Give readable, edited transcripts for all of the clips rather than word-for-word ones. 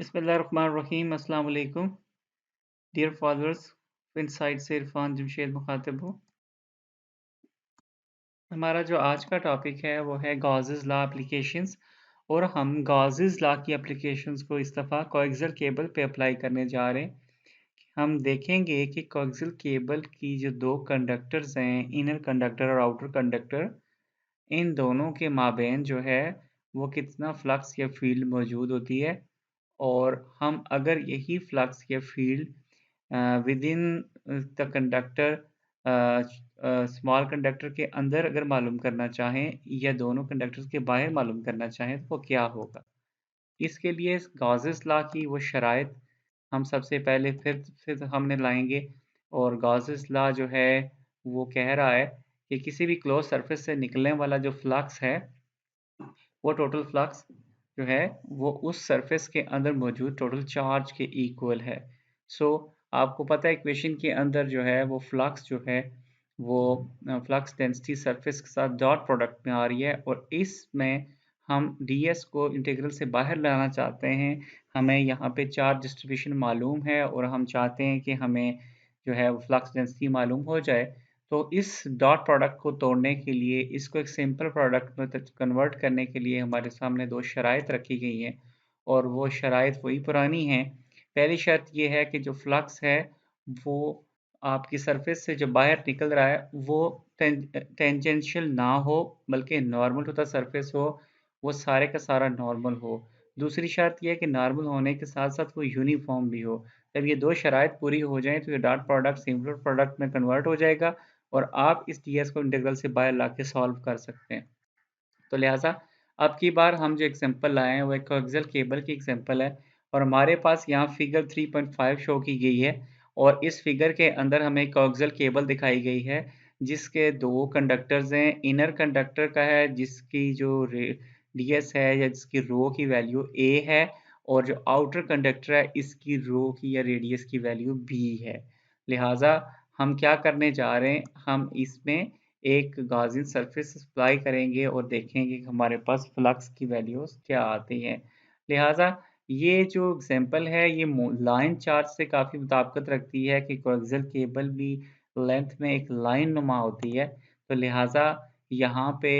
बिस्मिल्लाहिर्रहमानिर्रहीम अस्सलाम वालेकुम डियर फॉलोअर्स इनसाइड से इरफान जमशेद मुखातिब हूँ। हमारा जो आज का टॉपिक है वो है गॉसेस लॉ एप्लीकेशंस और हम गॉसेस लॉ की एप्लीकेशंस को इस दफ़ा कोएक्सियल केबल पे अप्लाई करने जा रहे हैं। हम देखेंगे कि कोएक्सियल केबल की जो 2 कंडक्टर्स हैं, इनर कंडक्टर और आउटर कंडक्टर, इन दोनों के माबैन जो है वो कितना फ्लक्स या फ़ील्ड मौजूद होती है और हम अगर यही फ्लक्स या field within the conductor small conductor के अंदर अगर मालूम करना चाहें या दोनों कंडक्टर्स के बाहर मालूम करना चाहें तो वो क्या होगा? इसके लिए गॉसेस लॉ की वो शराइत हम सबसे पहले फिर हमने लाएँगे और गॉसेस लॉ जो है वो कह रहा है कि किसी भी क्लोज़ सरफेस से निकलने वाला जो फ्लक्स है वो टोटल फ्लक्स जो है वो उस सरफेस के अंदर मौजूद टोटल चार्ज के इक्वल है। सो आपको पता है इक्वेशन के अंदर जो है वो फ्लक्स जो है वो फ्लक्स डेंसिटी सरफेस के साथ डॉट प्रोडक्ट में आ रही है और इसमें हम ds को इंटीग्रल से बाहर लाना चाहते हैं। हमें यहाँ पे चार्ज डिस्ट्रीब्यूशन मालूम है और हम चाहते हैं कि हमें जो है वो फ्लक्स डेंसिटी मालूम हो जाए। तो इस डॉट प्रोडक्ट को तोड़ने के लिए, इसको एक सिंपल प्रोडक्ट में कन्वर्ट करने के लिए हमारे सामने 2 शराइत रखी गई हैं और वो शराइत वही पुरानी हैं। पहली शर्त ये है कि जो फ्लक्स है, वो आपकी सरफेस से जो बाहर निकल रहा है, वो टेंजेंशियल ना हो, बल्कि नॉर्मल टू द सरफेस हो, वो सारे का सारा नॉर्मल हो। दूसरी शर्त ये है कि नॉर्मल होने के साथ-साथ वो यूनिफ़ॉर्म भी हो। जब ये 2 शराइत पूरी हो जाएँ, तो ये डॉट प्रोडक्ट सिंगुलर प्रोडक्ट में कन्वर्ट हो जाएगा और आप इस टीएस को इंटीग्रल से बाहर लाके सॉल्व कर सकते हैं। तो लिहाज़ा अब की बार हम जो एग्ज़ाम्पल लाए हैं वो एक कोएक्सियल केबल की एग्ज़ाम्पल है और हमारे पास यहाँ फ़िगर 3.5 शो की गई है और इस फ़िगर के अंदर हमें कोएक्सियल केबल दिखाई गई है जिसके 2 कंडक्टर्स हैं। इनर कंडक्टर का है जिसकी जो रेडियस है या जिसकी रो की वैल्यू a है और जो आउटर कंडक्टर है इसकी रो की या रेडियस की वैल्यू b है। लिहाज़ा हम क्या करने जा रहे हैं, हम इसमें एक गॉसियन सरफेस अप्लाई करेंगे और देखेंगे कि हमारे पास फ्लक्स की वैल्यूज़ क्या आती हैं। लिहाज़ा ये जो एग्ज़ाम्पल है ये लाइन चार्ज से काफ़ी मुताबिकत रखती है कि कोएक्सियल केबल भी लेंथ में एक लाइन नुमा होती है। तो लिहाज़ा यहाँ पे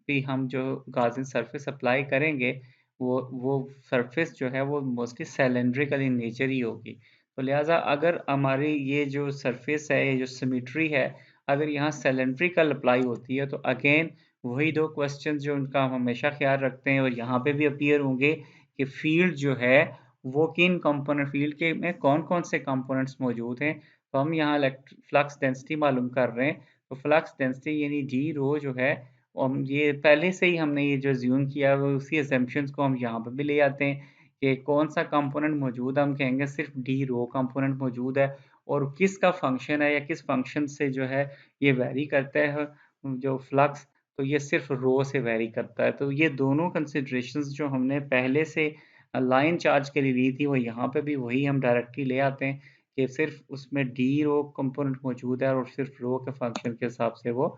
भी हम जो गॉसियन सरफेस अप्लाई करेंगे वो सरफेस जो है वो मोस्टली सिलिंड्रिकल इन नेचर ही होगी। तो लिहाज़ा अगर हमारी ये जो सरफेस है, ये जो सिमेट्री है, अगर यहाँ सिलिंड्रिकल अप्लाई होती है तो अगेन वही 2 क्वेश्चंस जो उनका हम हमेशा ख़्याल रखते हैं और यहाँ पे भी अपीयर होंगे कि फ़ील्ड जो है वो किन कंपोनेंट फ़ील्ड के में कौन-कौन से कंपोनेंट्स मौजूद हैं। तो हम यहाँ फ्लक्स डेंसिटी मालूम कर रहे हैं। तो फ्लक्स डेंसिटी यानी डी रो जो है ये पहले से ही हमने ये जो अज़्यूम किया है वो उसी असम्पशन्स को हम यहाँ पे भी ले आते हैं कि कौन-सा कंपोनेंट मौजूद है। हम कहेंगे सिर्फ़ डी रो कंपोनेंट मौजूद है और किसका फ़ंक्शन है या किस फ़ंक्शन से जो है ये वैरी करता है जो फ्लक्स, तो ये सिर्फ़ रो से वैरी करता है। तो ये दोनों कंसिडरेशंस जो हमने पहले से लाइन चार्ज के लिए ली थी, वो यहाँ पे भी वही हम डायरेक्टली ले आते हैं कि सिर्फ़ उसमें डी रो कंपोनेंट मौजूद है और सिर्फ़ रो के फ़ंक्शन के हिसाब से वो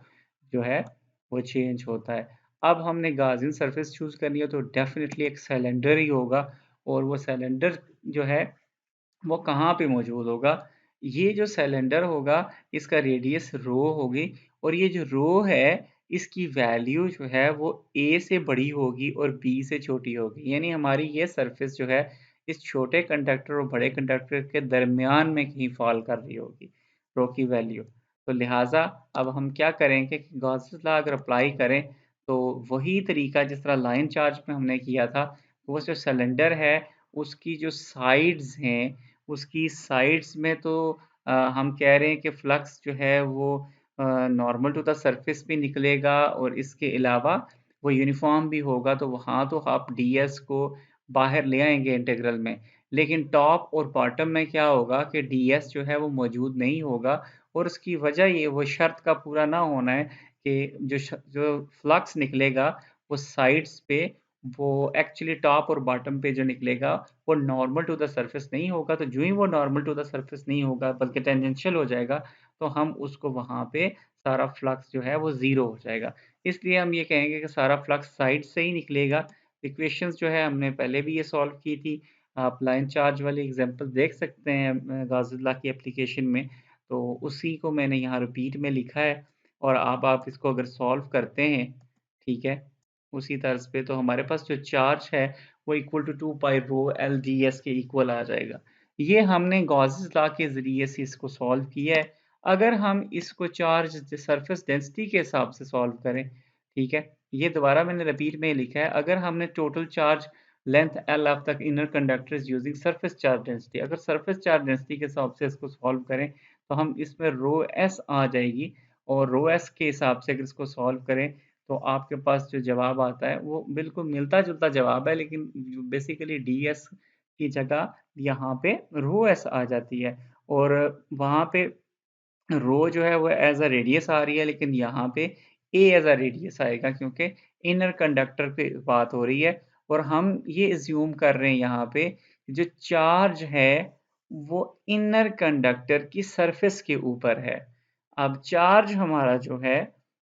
जो है वो चेंज होता है। अब हमने गॉसियन सरफेस चूज़ करनी है तो डेफ़िनिटली एक सिलेंडर ही होगा और वो सिलेंडर जो है वो कहाँ पे मौजूद होगा? ये जो सिलेंडर होगा इसका रेडियस रो होगी और ये जो रो है इसकी वैल्यू जो है वो a से बड़ी होगी और b से छोटी होगी। यानी हमारी ये सरफेस जो है इस छोटे कंडक्टर और बड़े कंडक्टर के दरमियान में कहीं फ़ॉल कर रही होगी, रो की वैल्यू। तो लिहाज़ा अब हम क्या करेंगे कि गॉसेस लॉ अगर अप्लाई करें तो वही तरीका जिस तरह लाइन चार्ज में हमने किया था, वो जो सिलेंडर है उसकी जो साइड्स हैं उसकी साइड्स में तो हम कह रहे हैं कि फ्लक्स जो है वो नॉर्मल टू द सरफेस भी निकलेगा और इसके अलावा वो यूनिफ़ॉर्म भी होगा, तो वहाँ तो आप ds को बाहर ले आएँगे इंटीग्रल में। लेकिन टॉप और बॉटम में क्या होगा कि ds जो है वो मौजूद नहीं होगा और उसकी वजह ये वो शर्त का पूरा ना होना है कि जो फ्लक्स निकलेगा वो साइड्स पे वो एक्चुअली टॉप और बॉटम पे जो निकलेगा वो नॉर्मल टू द सरफेस नहीं होगा, तो जो ही वो नॉर्मल टू द सरफेस नहीं होगा बल्कि टेंजेंशियल हो जाएगा, तो हम उसको वहाँ पे सारा फ्लक्स जो है वो ज़ीरो हो जाएगा। इसलिए हम ये कहेंगे कि सारा फ्लक्स साइड से ही निकलेगा इक्वेशंस जो है हमने पहले भी ये सॉल्व की थी। आप लाइन चार्ज वाली एग्जांपल देख सकते हैं गॉसेस लॉ की एप्लीकेशन में। तो उसी को मैंने यहाँ रिपीट में लिखा है और अब आप इसको अगर सॉल्व करते हैं, ठीक है, उसी तर्ज पे, तो हमारे पास जो चार्ज है वो equal to 2 pi rho L D S के इक्वल आ जाएगा। ये हमने गॉसेस लॉ के ज़रिए से इसको सॉल्व किया है। अगर हम इसको चार्ज सरफेस डेंसिटी के हिसाब से सॉल्व करें, ठीक है, ये दोबारा मैंने रिपीट में लिखा है। अगर हमने total charge length L of the inner conductor is using surface charge density, अगर सरफेस चार्ज डेंसिटी के हिसाब से इसको सॉल्व करें तो हम इसमें रो एस आ जाएगी और रो एस के हिसाब से अगर इसको सॉल्व करें तो आपके पास जो जवाब आता है वो बिल्कुल मिलता जुलता जवाब है, लेकिन बेसिकली डी एस की जगह यहाँ पे रो एस आ जाती है और वहाँ पे रो जो है वो एज अ रेडियस आ रही है, लेकिन यहाँ पे ए एज अ रेडियस आएगा क्योंकि इनर कंडक्टर पे बात हो रही है और हम ये एज्यूम कर रहे हैं यहाँ पे जो चार्ज है वो इनर कंडक्टर की सरफेस के ऊपर है। अब चार्ज हमारा जो है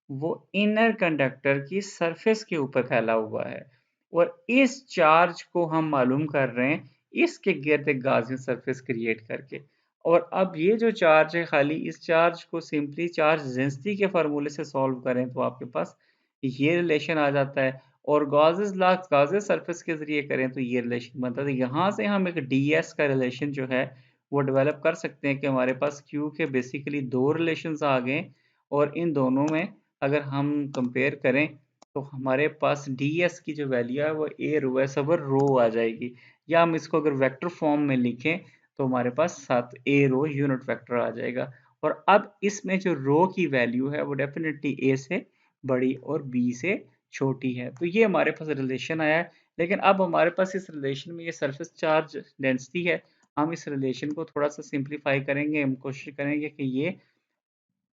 वो इनर कंडक्टर की सरफेस के ऊपर फैला हुआ है और इस चार्ज को हम मालूम कर रहे हैं इसके गिर्द एक गाउसियन सरफेस क्रिएट करके। और अब ये जो चार्ज है, खाली इस चार्ज को सिंपली चार्ज डेंसिटी के फार्मूले से सॉल्व करें तो आपके पास ये रिलेशन आ जाता है और गॉसेस लॉ गॉसेस सरफेस के ज़रिए करें तो ये रिलेशन बनता है। तो यहाँ से हम एक डीएस का रिलेशन जो है वो डेवलप कर सकते हैं कि हमारे पास क्यू के बेसिकली 2 रिलेशंस आ गए और इन दोनों में अगर हम कंपेयर करें तो हमारे पास डीएस की जो वैल्यू है वो ए रो एस ओवर रो आ जाएगी। या हम इसको अगर वेक्टर फॉर्म में लिखें तो हमारे पास 7 ए रो यूनिट वेक्टर आ जाएगा और अब इसमें जो रो की वैल्यू है वो डेफिनेटली ए से बड़ी और बी से छोटी है। तो ये हमारे पास रिलेशन आया है, लेकिन अब हमारे पास इस रिलेशन में ये सरफेस चार्ज डेंसिटी है। हम इस रिलेशन को थोड़ा सा सिंप्लीफाई करेंगे, हम कोशिश करेंगे कि ये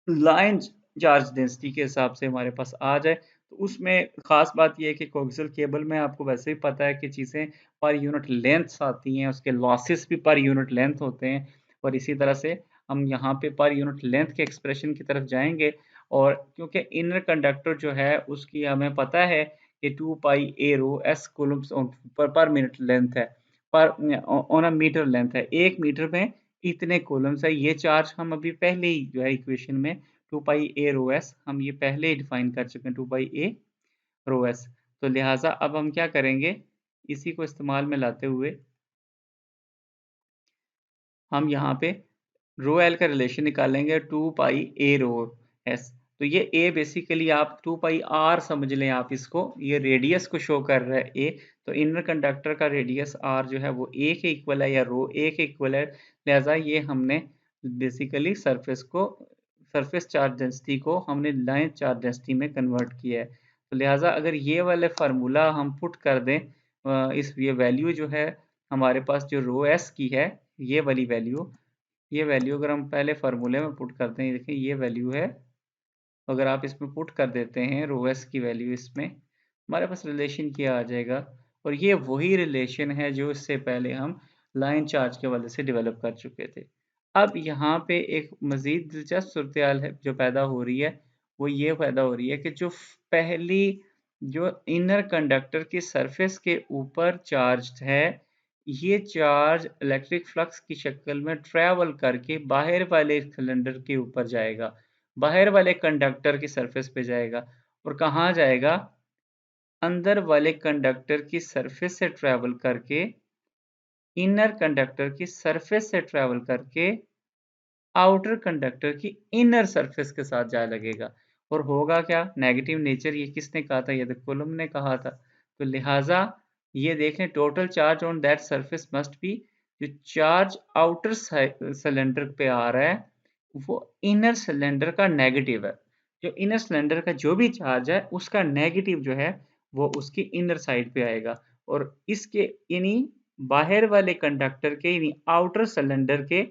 लाइन चार्ज डेंसिटी के हिसाब से हमारे पास आ जाए। तो उसमें ख़ास बात ये है कि कोएक्सियल केबल में आपको वैसे भी पता है कि चीज़ें पर यूनिट लेंथ्स आती हैं, उसके लॉसेस भी पर यूनिट लेंथ होते हैं और इसी तरह से हम यहाँ पे पर यूनिट लेंथ के एक्सप्रेशन की तरफ जाएँगे और क्योंकि इनर कंडक्टर जो है उसकी हमें पता है कि 2 pi a rho s coulombs per minute length है, पर ऑन अ मीटर लेंथ है। 1 मीटर में इतने कूलम्ब्स है। ये चार्ज हम अभी पहले ही जो है इक्वेशन में 2 पाई ए रो एस हम ये पहले ही डिफाइन कर चुके हैं 2 पाई ए रो एस। तो लिहाजा अब हम क्या करेंगे, इसी को इस्तेमाल में लाते हुए हम यहाँ पे रो एल का रिलेशन निकालेंगे 2 पाई ए रो एस। तो ये ए बेसिकली आप 2 पाई आर समझ लें आप इसको, ये रेडियस को शो कर रहा है ए। तो इनर कंडक्टर का रेडियस आर जो है वो ए के इक्वल है या रो ए के इक्वल है। लिहाजा ये हमने बेसिकली सरफेस चार्ज डेंसिटी को हमने लाइन चार्ज डेंसिटी में कन्वर्ट किया है। तो लिहाजा अगर ये वाले फार्मूला हम पुट कर दें इस ये वैल्यू जो है हमारे पास जो रो एस की है, ये वैल्यू अगर हम पहले फार्मूले में पुट करते हैं, देखिए ये वैल्यू है, अगर आप इसमें पुट कर देते हैं रो एस की वैल्यू इसमें, हमारे पास रिलेशन क्या आ जाएगा और ये वही रिलेशन है जो इससे पहले हम लाइन चार्ज के हवाले से डेवलप कर चुके थे। अब यहाँ पे एक मज़ीद दिलचस्प सूरत-ए-हाल है जो पैदा हो रही है, वो ये पैदा हो रही है कि पहली जो इनर कंडक्टर की सरफेस के ऊपर चार्ज है, ये चार्ज इलेक्ट्रिक फ्लक्स की शक्ल में ट्रैवल करके बाहर वाले सिलेंडर के ऊपर जाएगा। बाहर वाले कंडक्टर की सरफेस पे जाएगा और कहाँ जाएगा? अंदर वाले कंडक्टर की सरफेस से ट्रैवल करके इनर कंडक्टर की सरफेस से ट्रैवल करके आउटर कंडक्टर की इनर सरफेस के साथ जा लगेगा और होगा क्या? नेगेटिव नेचर ये किसने कहा था? ये तो कूलम्ब ने कहा था। तो लिहाजा ये देखें total charge on that surface must be, जो चार्ज आउटर सिलेंडर पे आ रहा है वो इनर सिलेंडर का नेगेटिव है। जो इनर सिलेंडर का जो भी चार्ज है उसका नेगेटिव जो है वो उसकी इनर साइड पे आएगा और इसके यानी बाहर वाले कंडक्टर के यानी आउटर सिलेंडर के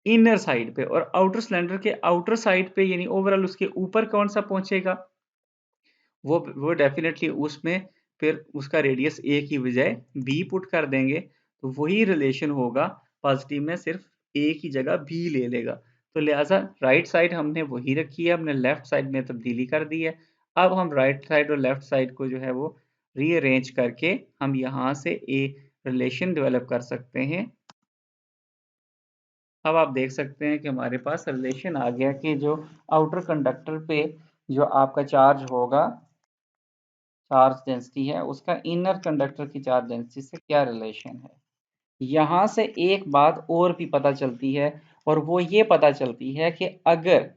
इनर साइड पे और आउटर सिलेंडर के आउटर साइड पे यानी ओवरऑल उसके ऊपर कौन-सा पहुँचेगा? वो डेफ़िनेटली उसमें फिर उसका रेडियस ए की बजाय बी पुट कर देंगे, तो वही रिलेशन होगा पॉज़िटिव में, सिर्फ़ ए की जगह बी ले लेगा। तो लिहाज़ा राइट साइड हमने वही रखी है, हमने लेफ्ट साइड में तब्दीली कर दी है। अब हम राइट साइड और लेफ्ट साइड को जो है वो रीअरेंज करके हम यहाँ से एक रिलेशन डेवलप कर सकते हैं। अब आप देख सकते हैं कि हमारे पास रिलेशन आ गया कि जो आउटर कंडक्टर पे जो आपका चार्ज होगा, चार्ज डेंसिटी है, उसका इनर कंडक्टर की चार्ज डेंसिटी से क्या रिलेशन है। यहाँ से एक बात और भी पता चलती है, और वो ये पता चलती है कि अगर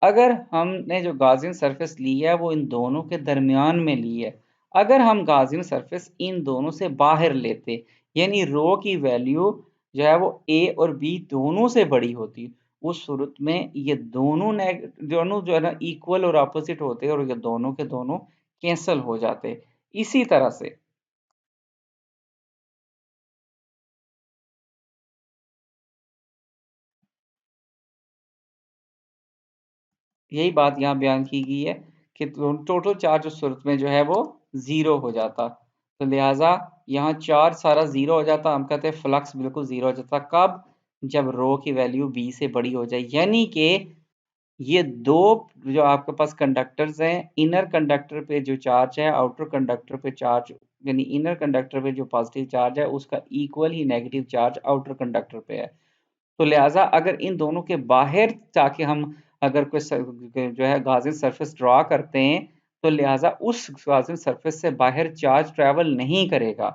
अगर हमने जो गाउसियन सरफेस ली है वो इन दोनों के दरमियान में ली है, अगर हम गाउसियन सरफेस इन दोनों से बाहर लेते, यानी रो की वैल्यू जो है वो ए और बी दोनों से बड़ी होती, उस सूरत में ये दोनों दोनों जो है ना इक्वल और अपोजिट होते और ये दोनों के दोनों कैंसल हो जाते। इसी तरह से यही बात यहाँ बयान की गई है कि टोटल चार्ज उस सूरत में जो है वो जीरो हो जाता। तो लिहाजा यहाँ चार्ज सारा जीरो हो जाता, हम कहते हैं फ्लक्स बिल्कुल जीरो हो जाता। कब? जब रो की वैल्यू बी से बड़ी हो जाए, यानी कि ये दो जो आपके पास कंडक्टर्स हैं, इनर कंडक्टर पे जो चार्ज है, आउटर कंडक्टर पे चार्ज, यानी इनर कंडक्टर पे जो पॉजिटिव चार्ज है उसका इक्वल ही नेगेटिव चार्ज आउटर कंडक्टर पे है। तो लिहाजा अगर इन दोनों के बाहर जाके हम अगर कोई जो है गाजियन सरफेस ड्रा करते हैं, तो लिहाजा उस गाजियन सरफेस से बाहर चार्ज ट्रेवल नहीं करेगा।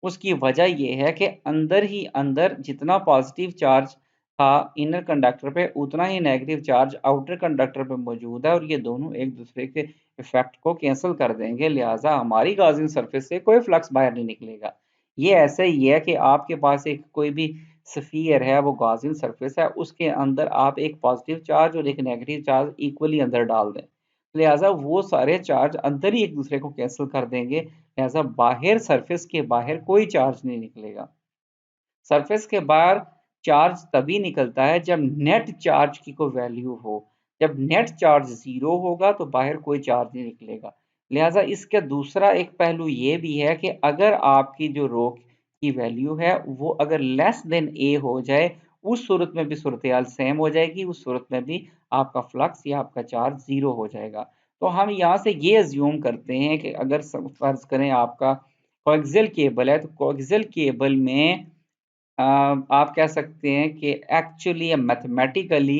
उसकी वजह यह है कि अंदर ही अंदर जितना पॉजिटिव चार्ज था इनर कंडक्टर पे, उतना ही नेगेटिव चार्ज आउटर कंडक्टर पे मौजूद है, और ये दोनों एक दूसरे के इफेक्ट को कैंसिल कर देंगे। लिहाजा हमारी गाजियन सरफेस से कोई फ्लक्स बाहर नहीं निकलेगा। ये ऐसे ही है कि आपके पास एक कोई भी स्फीयर है, वो गॉसियन सरफेस है, उसके अंदर आप एक पॉजिटिव चार्ज और एक नेगेटिव चार्ज इक्वली अंदर डाल दें, लिहाजा वो सारे चार्ज अंदर ही एक दूसरे को कैंसिल कर देंगे। लिहाजा बाहर सरफेस के बाहर कोई चार्ज नहीं निकलेगा। सरफेस के बाहर चार्ज तभी निकलता है जब नेट चार्ज की कोई वैल्यू हो। जब नेट चार्ज जीरो होगा तो बाहर कोई चार्ज नहीं निकलेगा। लिहाजा इसका दूसरा एक पहलू ये भी है कि अगर आपकी जो रो की वैल्यू है वो अगर लेस देन ए हो जाए, उस सूरत में भी सूरत हाल सेम हो जाएगी, उस सूरत में भी आपका फ्लक्स या आपका चार्ज जीरो हो जाएगा। तो हम यहाँ से ये अज्यूम करते हैं कि अगर फर्ज करें आपका कोएक्सियल केबल है, तो कोएक्सियल केबल में आप कह सकते हैं कि एक्चुअली या मैथमेटिकली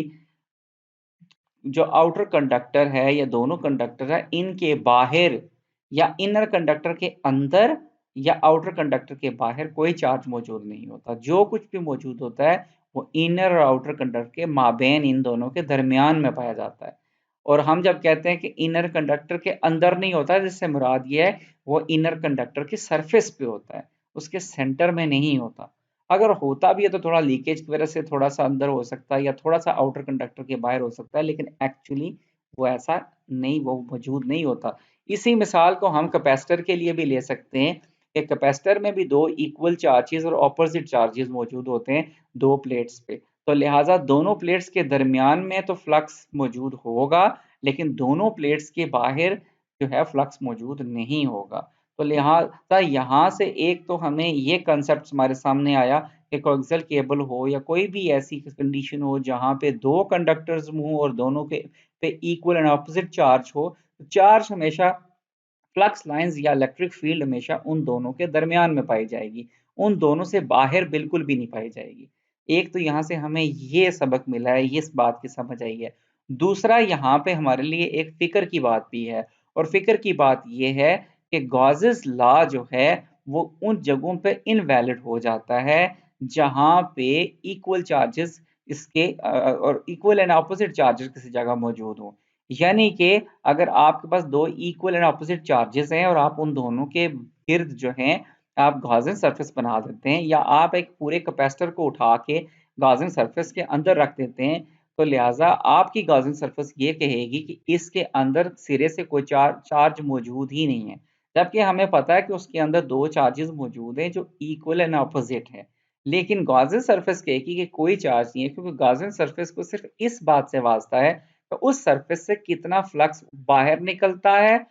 जो आउटर कंडक्टर है या दोनों कंडक्टर है, इनके बाहर या इनर कंडक्टर के अंदर या आउटर कंडक्टर के बाहर कोई चार्ज मौजूद नहीं होता। जो कुछ भी मौजूद होता है वो इनर और आउटर कंडक्टर के माबेन, इन दोनों के दरमियान में पाया जाता है। और हम जब कहते हैं कि इनर कंडक्टर के अंदर नहीं होता है, जिससे मुराद ये है वो इनर कंडक्टर की सरफेस पे होता है, उसके सेंटर में नहीं होता। अगर होता भी है तो थोड़ा लीकेज की वजह से थोड़ा सा अंदर हो सकता है या थोड़ा सा आउटर कंडक्टर के बाहर हो सकता है, लेकिन एक्चुअली वो ऐसा नहीं, वो मौजूद नहीं होता। इसी मिसाल को हम कैपेसिटर के लिए भी ले सकते हैं। एक कैपेसिटर में भी दो इक्वल चार्जेस और ऑपोजिट चार्जेस मौजूद होते हैं दो प्लेट्स पे। तो लिहाजा दोनों प्लेट्स के दरमियान में तो फ्लक्स मौजूद होगा, लेकिन दोनों प्लेट्स के बाहर जो है फ्लक्स मौजूद नहीं होगा। तो लिहाजा यहाँ से एक तो हमें ये कंसेप्ट हमारे सामने आया कि कोएक्सियल केबल हो या कोई भी ऐसी कंडीशन हो जहाँ पे दो कंडक्टर्स हों और दोनों के पे इक्वल एंड ऑपोजिट चार्ज हो, चार्ज हमेशा फ्लक्स लाइंस या इलेक्ट्रिक फील्ड हमेशा उन दोनों के दरमियान में पाई जाएगी, उन दोनों से बाहर बिल्कुल भी नहीं पाई जाएगी। एक तो यहाँ से हमें ये सबक मिला है, ये इस बात की समझ आई है। दूसरा यहाँ पे हमारे लिए एक फ़िक्र की बात भी है, और फ़िक्र की बात ये है कि गॉसेस लॉ जो है वो उन जगहों पे इनवैलिड हो जाता है जहाँ पे इक्वल चार्जेस इसके और इक्वल एंड ऑपोजिट चार्जेस किसी जगह मौजूद हों। यानी कि अगर आपके पास दो इक्वल एंड ऑपोजिट चार्जेस हैं और आप उन दोनों के गिर्द जो हैं आप गॉसियन सरफेस बना देते हैं, या आप एक पूरे कैपेसिटर को उठा के गॉसियन सरफेस के अंदर रख देते हैं, तो लिहाजा आपकी गॉसियन सरफेस ये कहेगी कि इसके अंदर सिरे से कोई चार्ज मौजूद ही नहीं है, जबकि हमें पता है कि उसके अंदर दो चार्जेस मौजूद हैं जो इक्वल एंड ऑपोजिट हैं। लेकिन गॉसियन सरफेस कहेगी कि कोई चार्ज नहीं है, क्योंकि गॉसियन सरफेस को सिर्फ इस बात से वास्ता है तो उस सरफेस से कितना फ्लक्स बाहर निकलता है,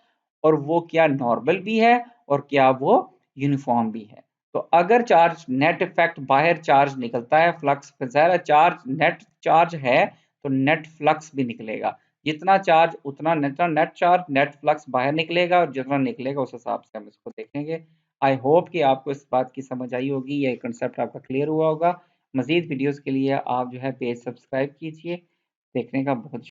और वो क्या नॉर्मल भी है और क्या वो यूनिफॉर्म भी है। तो अगर चार्ज नेट इफेक्ट बाहर चार्ज निकलता है, फ्लक्स ज़ाहिर चार्ज नेट चार्ज है तो नेट फ्लक्स भी निकलेगा। जितना चार्ज उतना नेट चार्ज, नेट फ्लक्स बाहर निकलेगा और जितना निकलेगा उस हिसाब से हम इसको देखेंगे। आई होप कि आपको इस बात की समझ आई होगी, ये कंसेप्ट आपका क्लियर हुआ होगा। मज़ीद वीडियोज़ के लिए आप जो है पेज सब्सक्राइब कीजिए। देखने का बहुत